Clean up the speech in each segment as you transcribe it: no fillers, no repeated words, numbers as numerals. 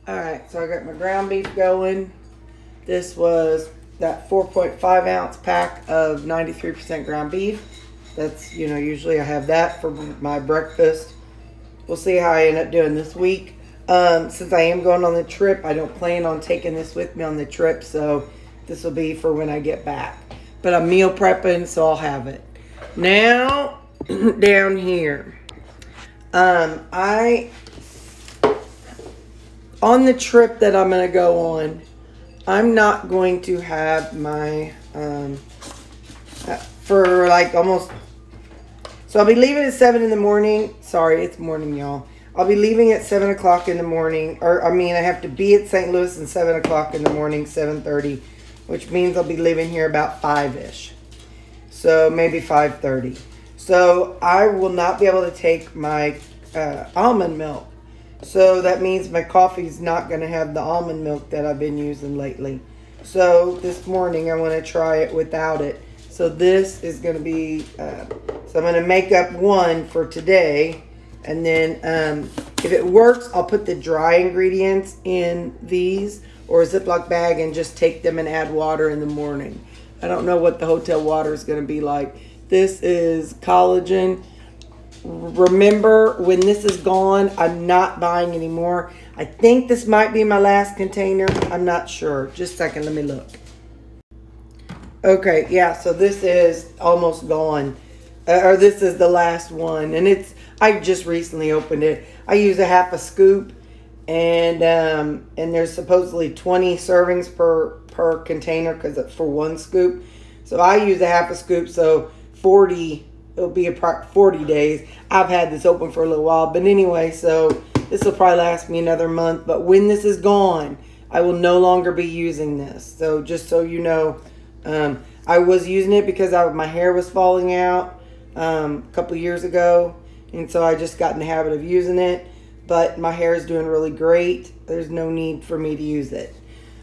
Alright, so I got my ground beef going. This was that 4.5 ounce pack of 93% ground beef. That's, you know, usually I have that for my breakfast. We'll see how I end up doing this week. Since I am going on the trip, I don't plan on taking this with me on the trip, so this will be for when I get back. But I'm meal prepping, so I'll have it. Now, down here. On the trip that I'm going to go on, I'm not going to have my, for like almost, so I'll be leaving at 7 in the morning. Sorry, it's morning, y'all. I'll be leaving at 7 o'clock in the morning, or I mean, I have to be at St. Louis at 7 o'clock in the morning, 7:30, which means I'll be leaving here about 5-ish. So maybe 5:30. So I will not be able to take my almond milk. So that means my coffee's not going to have the almond milk that I've been using lately. So this morning I want to try it without it. So this is going to be, so I'm going to make up one for today. And then if it works, I'll put the dry ingredients in these or a Ziploc bag and just take them and add water in the morning. I don't know what the hotel water is going to be like. This is collagen. Remember, when this is gone, I'm not buying any more. I think this might be my last container. I'm not sure. Just a second, let me look. Okay, yeah, so this is almost gone. Or this is the last one. And I just recently opened it. I use a half a scoop. And there's supposedly 20 servings per container because it's for one scoop. So I use a half a scoop, so 40. It'll be about 40 days. I've had this open for a little while. But anyway, so this will probably last me another month. But when this is gone, I will no longer be using this. So just so you know, I was using it because my hair was falling out a couple years ago. And so I just got in the habit of using it. But my hair is doing really great. There's no need for me to use it.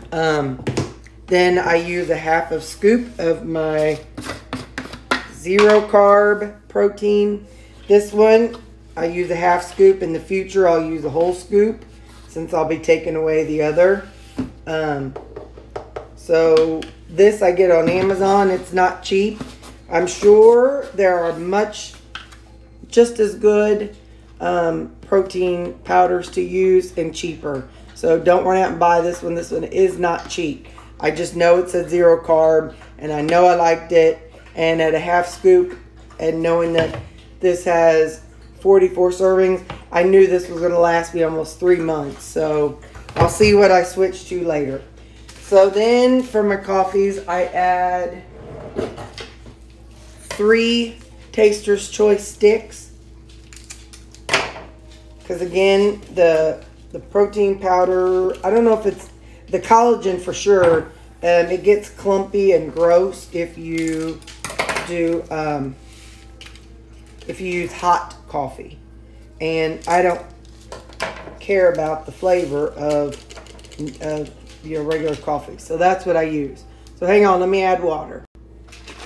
Then I use a half a scoop of my 0 carb protein. This one, I use a half scoop. In the future, I'll use a whole scoop since I'll be taking away the other. So this I get on Amazon. It's not cheap. I'm sure there are just as good protein powders to use and cheaper. So don't run out and buy this one. This one is not cheap. I just know it said 0 carb and I know I liked it. And at a half scoop, and knowing that this has 44 servings, I knew this was going to last me almost 3 months. So I'll see what I switch to later. So then for my coffees, I add 3 Taster's Choice sticks. Because again, the protein powder, I don't know if it's the collagen for sure. It gets clumpy and gross if you use hot coffee, and I don't care about the flavor of your regular coffee, so that's what I use. So hang on, let me add water.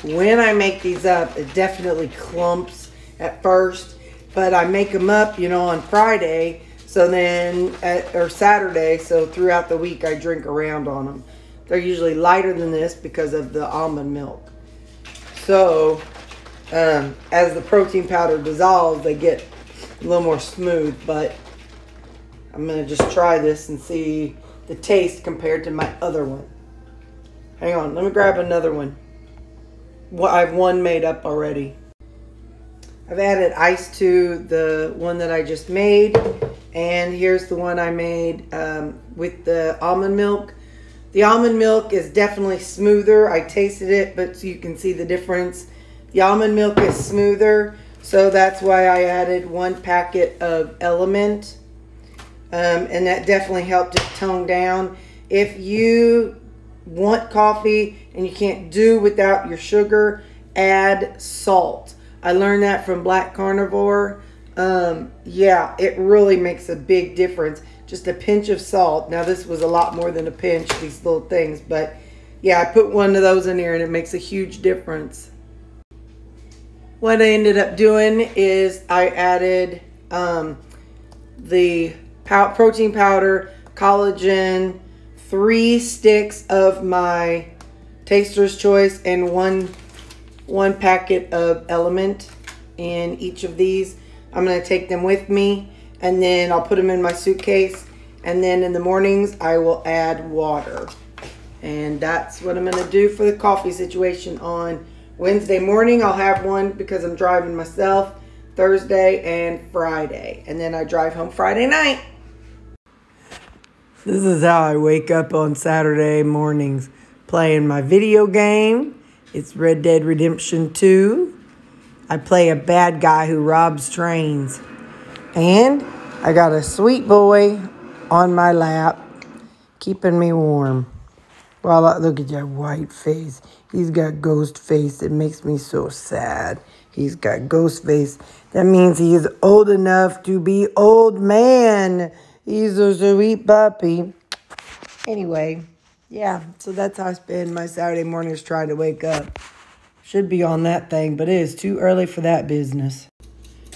When I make these up, it definitely clumps at first, but I make them up, you know, on Friday, so then or Saturday, so throughout the week I drink around on them. They're usually lighter than this because of the almond milk. So, as the protein powder dissolves, they get a little more smooth. But I'm going to just try this and see the taste compared to my other one. Hang on, let me grab another one. Well, I have one made up already. I've added ice to the one that I just made. And here's the one I made with the almond milk. The almond milk is definitely smoother. I tasted it, but so you can see the difference. The almond milk is smoother, so that's why I added 1 packet of Element. And that definitely helped it tone down. If you want coffee and you can't do without your sugar, add salt. I learned that from Black Carnivore. Yeah, it really makes a big difference. Just a pinch of salt. Now this was a lot more than a pinch, these little things, but yeah, I put one of those in here and it makes a huge difference. What I ended up doing is I added the protein powder, collagen, 3 sticks of my Taster's Choice, and one packet of Element in each of these. I'm going to take them with me, and then I'll put them in my suitcase, and then in the mornings I will add water. And that's what I'm going to do for the coffee situation on Wednesday morning. I'll have one because I'm driving myself Thursday and Friday. And then I drive home Friday night. This is how I wake up on Saturday mornings. Playing my video game. It's Red Dead Redemption 2. I play a bad guy who robs trains. And I got a sweet boy on my lap, keeping me warm. Well, look at that white face. He's got ghost face. It makes me so sad. He's got ghost face. That means he is old enough to be old man. He's a sweet puppy. Anyway, yeah, so that's how I spend my Saturday mornings trying to wake up. Should be on that thing, but it is too early for that business.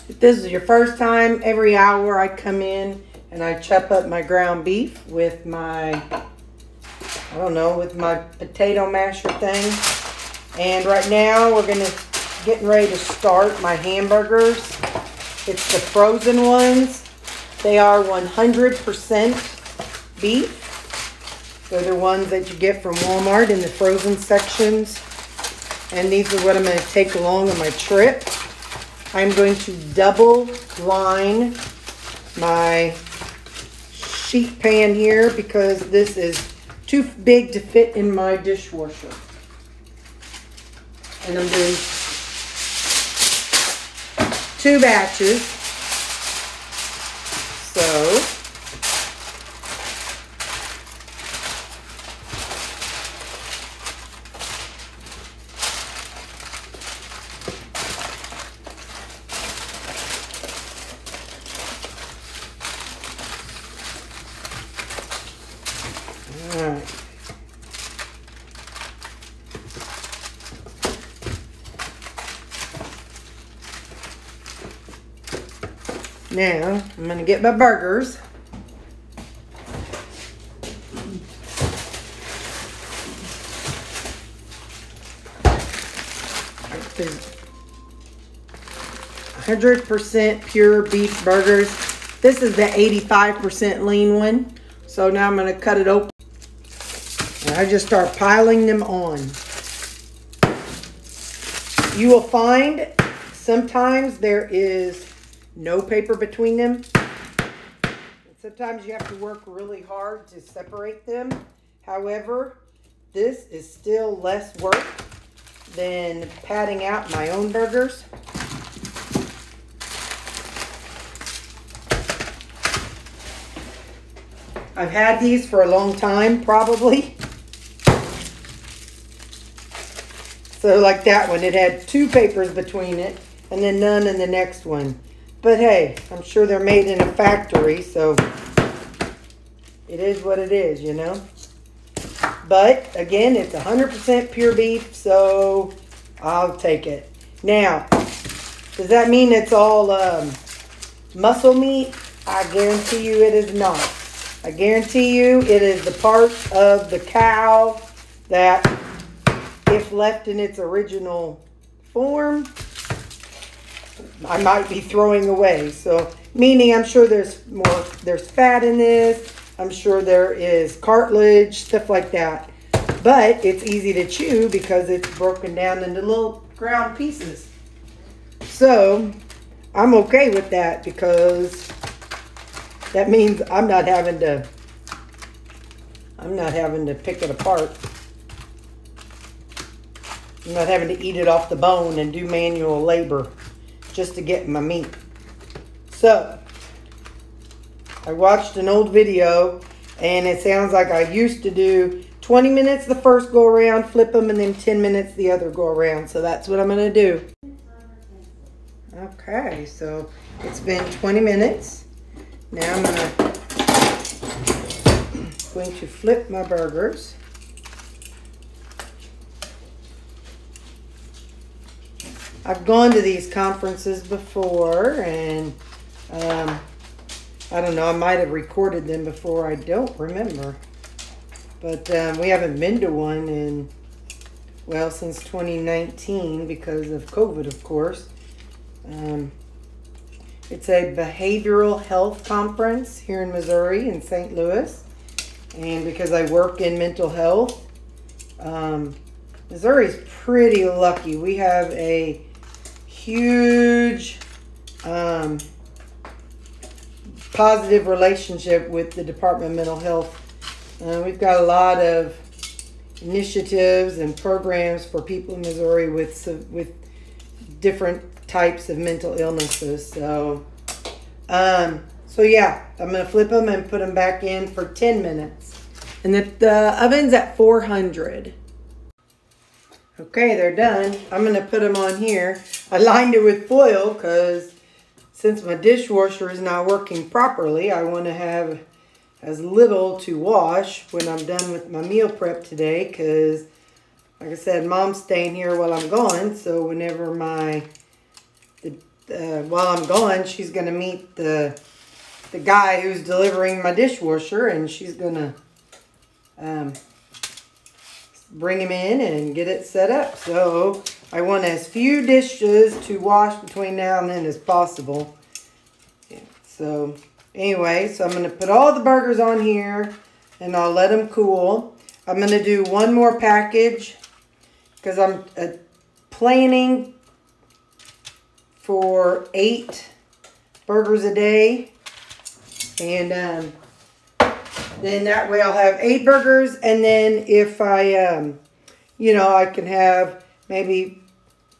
If this is your first time, every hour I come in and I chop up my ground beef with my, I don't know, with my potato masher thing. And right now we're getting ready to start my hamburgers. It's the frozen ones. They are 100% beef. They're the ones that you get from Walmart in the frozen sections. And these are what I'm going to take along on my trip. I'm going to double line my sheet pan here because this is too big to fit in my dishwasher. And I'm doing 2 batches. So now, I'm going to get my burgers. There's 100% pure beef burgers. This is the 85% lean one. So now I'm going to cut it open. And I just start piling them on. You will find sometimes there is no paper between them. Sometimes you have to work really hard to separate them. However, this is still less work than patting out my own burgers. I've had these for a long time, probably. So like that one, it had 2 papers between it and then none in the next one. But hey, I'm sure they're made in a factory, so it is what it is, you know. But again, it's 100% pure beef, so I'll take it. Now, does that mean it's all muscle meat? I guarantee you it is not. I guarantee you it is the part of the cow that, if left in its original form, I might be throwing away. So, meaning I'm sure there's fat in this. I'm sure there is cartilage, stuff like that. But it's easy to chew because it's broken down into little ground pieces. So, I'm okay with that because that means I'm not having to pick it apart. I'm not having to eat it off the bone and do manual labor just to get my meat. So, I watched an old video and it sounds like I used to do 20 minutes the first go around, flip them, and then 10 minutes the other go around. So that's what I'm going to do. Okay, so it's been 20 minutes. Now I'm going to flip my burgers. I've gone to these conferences before, and I I don't know, I might have recorded them before. I don't remember. But we haven't been to one in, well, since 2019 because of COVID, of course. It's a behavioral health conference here in Missouri, in St. Louis. And because I work in mental health, Missouri's pretty lucky. We have a huge positive relationship with the Department of Mental Health. We've got a lot of initiatives and programs for people in Missouri with different types of mental illnesses. So yeah, I'm going to flip them and put them back in for 10 minutes. And the oven's at 400. Okay, they're done. I'm going to put them on here. I lined it with foil because since my dishwasher is not working properly, I want to have as little to wash when I'm done with my meal prep today because, like I said, Mom's staying here while I'm gone. So whenever while I'm gone, she's going to meet the guy who's delivering my dishwasher, and she's going to bring him in and get it set up. So I want as few dishes to wash between now and then as possible. Yeah, so anyway, so I'm going to put all the burgers on here and I'll let them cool. I'm going to do one more package because I'm planning for 8 burgers a day. And then that way I'll have 8 burgers. And then if I, you know, I can have maybe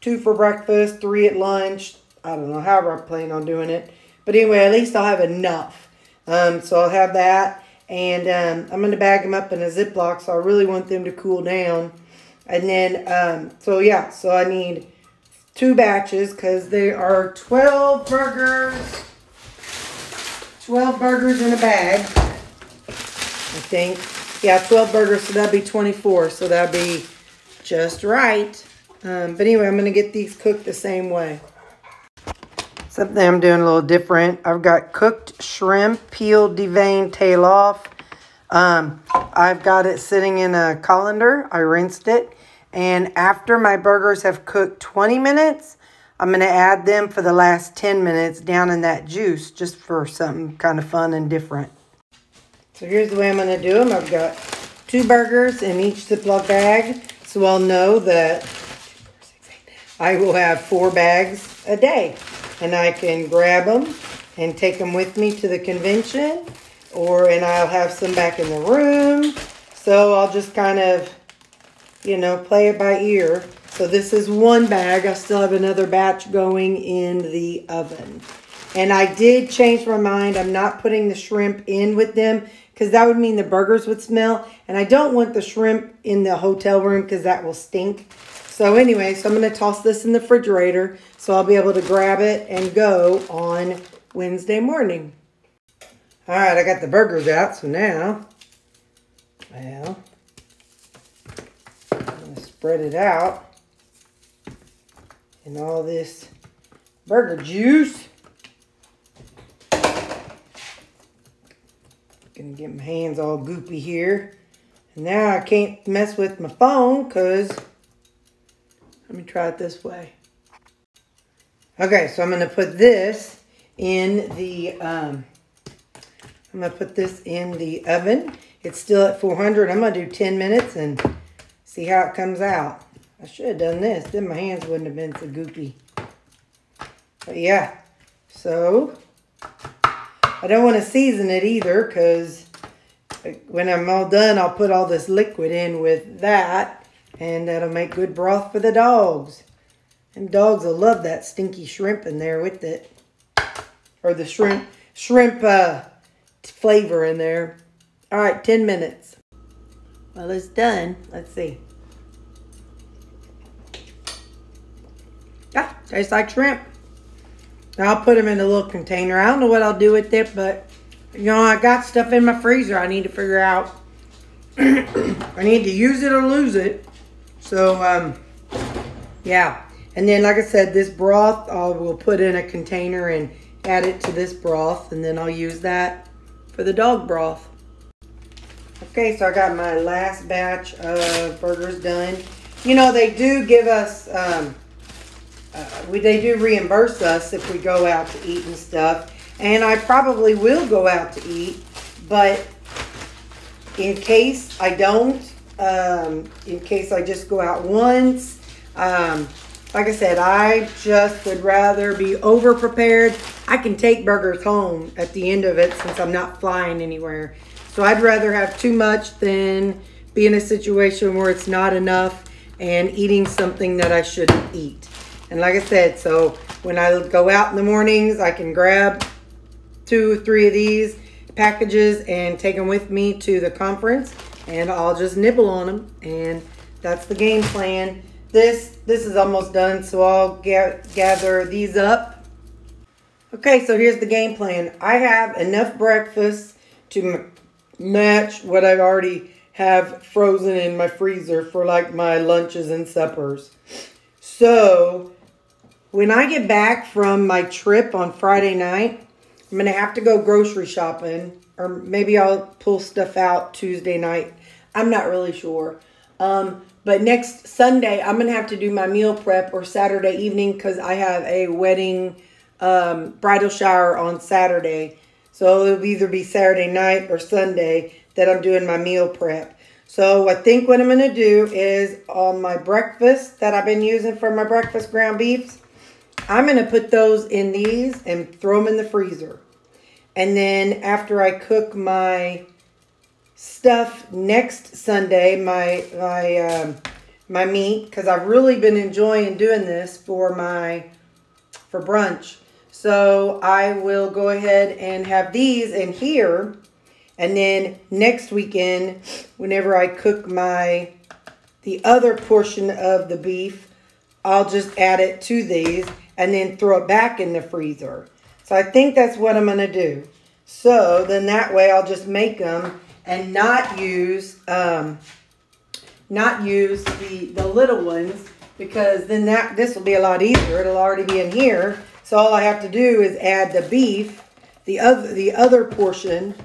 2 for breakfast, 3 at lunch. I don't know, however I plan on doing it. But anyway, at least I'll have enough. So I'll have that. And I'm going to bag them up in a Ziploc. So I really want them to cool down. And then, so yeah, so I need 2 batches because there are 12 burgers. 12 burgers in a bag, I think. Yeah, 12 burgers, so that'll be 24. So that'll be just right. But anyway, I'm going to get these cooked the same way. Something I'm doing a little different. I've got cooked shrimp, peeled, deveined, tail off. I've got it sitting in a colander. I rinsed it. And after my burgers have cooked 20 minutes, I'm going to add them for the last 10 minutes down in that juice just for something kind of fun and different. So here's the way I'm going to do them. I've got 2 burgers in each Ziploc bag. So I'll know that I will have 4 bags a day. And I can grab them and take them with me to the convention. And I'll have some back in the room. So I'll just kind of, you know, play it by ear. So this is 1 bag. I still have another batch going in the oven. And I did change my mind. I'm not putting the shrimp in with them because that would mean the burgers would smell. And I don't want the shrimp in the hotel room because that will stink. So anyway, so I'm going to toss this in the refrigerator so I'll be able to grab it and go on Wednesday morning. All right, I got the burgers out. So now, well, I'm going to spread it out. And all this burger juice. Gonna get my hands all goopy here. And now I can't mess with my phone because, let me try it this way. Okay, so I'm gonna put this in the, oven. It's still at 400. I'm gonna do 10 minutes and see how it comes out. I should have done this. Then my hands wouldn't have been so goopy. But yeah. So, I don't want to season it either because when I'm all done, I'll put all this liquid in with that. And that'll make good broth for the dogs. And dogs will love that stinky shrimp in there with it. Or the shrimp flavor in there. All right, 10 minutes. Well, it's done. Let's see. Yeah, tastes like shrimp. Now I'll put them in a little container. I don't know what I'll do with it, but, you know, I got stuff in my freezer I need to figure out. I need to use it or lose it. So, yeah. And then, like I said, this broth I will put in a container and add it to this broth, and then I'll use that for the dog broth. Okay, so I got my last batch of burgers done. You know, they do give us, they do reimburse us if we go out to eat and stuff. And I probably will go out to eat, but in case I don't, in case I just go out once, like I said, I just would rather be over prepared. I can take burgers home at the end of it since I'm not flying anywhere. So I'd rather have too much than be in a situation where it's not enough and eating something that I shouldn't eat. And like I said, so when I go out in the mornings, I can grab 2 or 3 of these packages and take them with me to the conference, and I'll just nibble on them, and that's the game plan. This is almost done, so I'll gather these up. Okay, so here's the game plan. I have enough breakfast to match what I already have frozen in my freezer for like my lunches and suppers. So when I get back from my trip on Friday night, I'm going to have to go grocery shopping, or maybe I'll pull stuff out Tuesday night. I'm not really sure. But next Sunday, I'm going to have to do my meal prep, or Saturday evening, because I have a wedding bridal shower on Saturday. So it'll either be Saturday night or Sunday that I'm doing my meal prep. So I think what I'm going to do is on my breakfast that I've been using for my breakfast ground beefs, I'm going to put those in these and throw them in the freezer. And then after I cook my stuff next Sunday, my meat, because I've really been enjoying doing this for brunch. So I will go ahead and have these in here. And then next weekend, whenever I cook the other portion of the beef, I'll just add it to these and then throw it back in the freezer. So I think that's what I'm going to do. So then that way I'll just make them and not use the little ones, because then this will be a lot easier. It'll already be in here. So all I have to do is add the beef, the other portion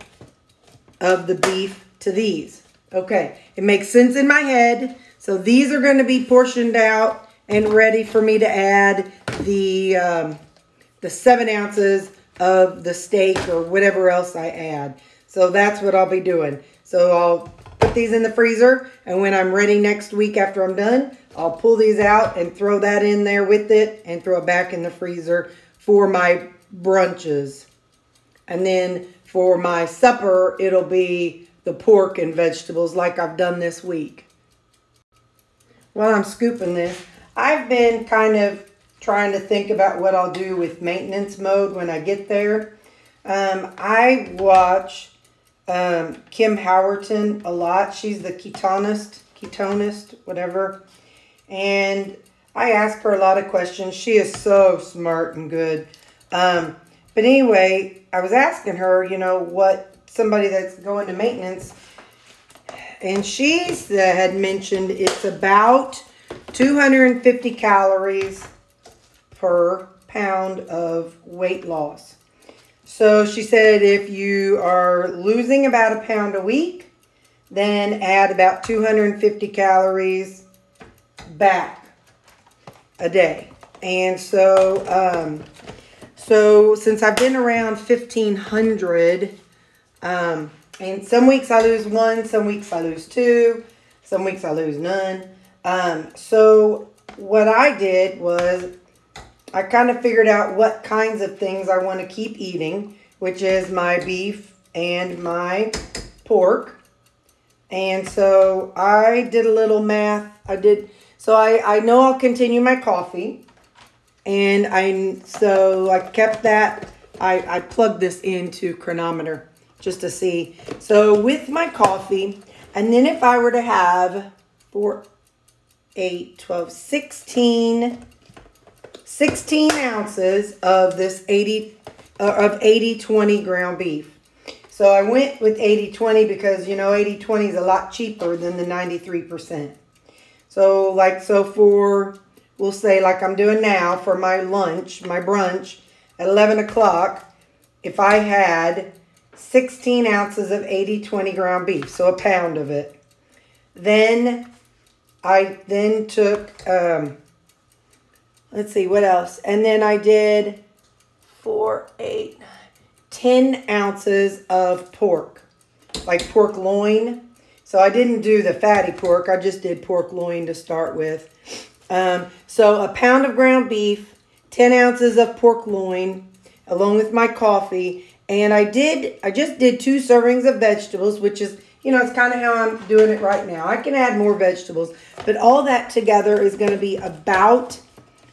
of the beef to these. Okay, it makes sense in my head. So these are going to be portioned out and ready for me to add the 7 ounces of the steak or whatever else I add. So that's what I'll be doing. So I'll put these in the freezer, and when I'm ready next week after I'm done, I'll pull these out and throw that in there with it and throw it back in the freezer for my brunches. And then for my supper, it'll be the pork and vegetables like I've done this week. While I'm scooping this, I've been kind of trying to think about what I'll do with maintenance mode when I get there. I watch Kim Howerton a lot. She's the ketonist, whatever. And I ask her a lot of questions. She is so smart and good. But anyway, I was asking her, you know, what somebody that's going to maintenance, and she had mentioned it's about 250 calories per pound of weight loss. So she said if you are losing about a pound a week, then add about 250 calories back a day. And so, so since I've been around 1,500, and some weeks I lose 1, some weeks I lose 2, some weeks I lose none. So what I did was I kind of figured out what kinds of things I want to keep eating, which is my beef and my pork. And so I did a little math. So I know I'll continue my coffee. And I kept that. I plugged this into Chronometer just to see. So with my coffee, and then if I were to have 4, 8, 12, 16 ounces of this 80-20 ground beef. So I went with 80-20 because, you know, 80-20 is a lot cheaper than the 93%. So for, we'll say like I'm doing now for my lunch, my brunch, at 11 o'clock if I had 16 ounces of 80-20 ground beef, so a pound of it. Then I took, let's see, what else? And then I did 4, 8, 10 ounces of pork, like pork loin. So I didn't do the fatty pork. I just did pork loin to start with. So a pound of ground beef, 10 ounces of pork loin, along with my coffee. And I just did 2 servings of vegetables, which is, you know, it's kind of how I'm doing it right now. I can add more vegetables, but all that together is going to be about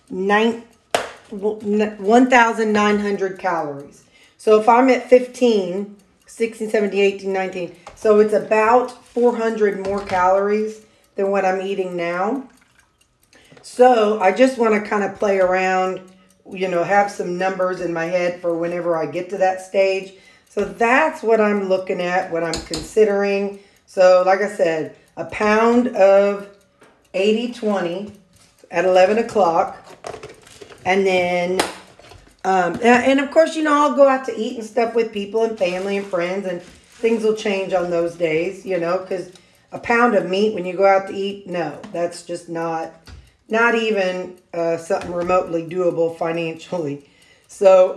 1,900 calories. So if I'm at 15, 16, 17, 18, 19, so it's about 400 more calories than what I'm eating now. So I just want to kind of play around, you know, have some numbers in my head for whenever I get to that stage. So that's what I'm looking at, what I'm considering. So like I said, a pound of 80-20 at 11 o'clock. And then, and of course, you know, I'll go out to eat and stuff with people and family and friends, and things will change on those days, you know, because a pound of meat when you go out to eat, no, that's just not even something remotely doable financially. So,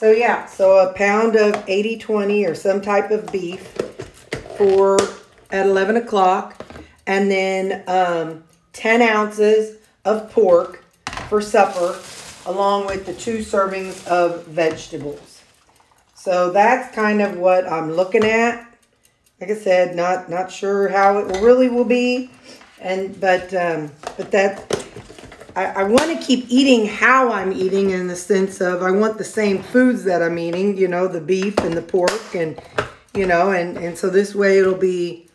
yeah, so a pound of 80-20 or some type of beef at 11 o'clock, and then 10 ounces of pork for supper, along with the 2 servings of vegetables. So that's kind of what I'm looking at. Like I said, not sure how it really will be, but that I want to keep eating how I'm eating, in the sense of I want the same foods that I'm eating, you know, the beef and the pork, and you know, and so this way it'll be,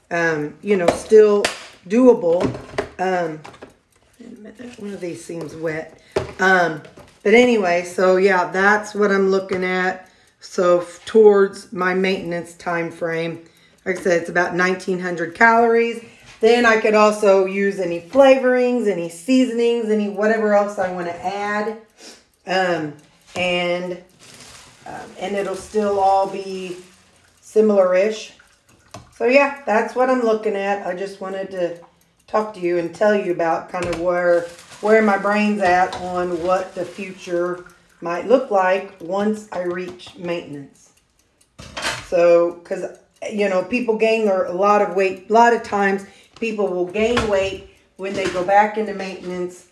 you know, still doable. One of these seems wet. But anyway, so yeah, that's what I'm looking at. So towards my maintenance time frame, like I said, it's about 1,900 calories. Then I could also use any flavorings, any seasonings, any whatever else I want to add. And it'll still all be similar-ish. So yeah, that's what I'm looking at. I just wanted to talk to you and tell you about kind of where my brain's at on what the future might look like once I reach maintenance. So, because, you know, people gain a lot of weight. A lot of times people will gain weight when they go back into maintenance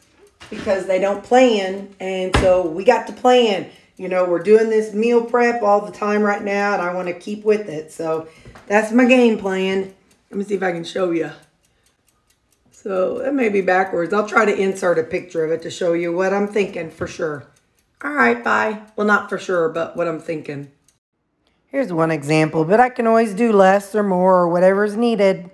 because they don't plan. And so we got to plan. You know, we're doing this meal prep all the time right now, and I want to keep with it. So that's my game plan. Let me see if I can show you. So that may be backwards. I'll try to insert a picture of it to show you what I'm thinking for sure. All right, bye. Well, not for sure, but what I'm thinking. Here's one example, but I can always do less or more or whatever's needed.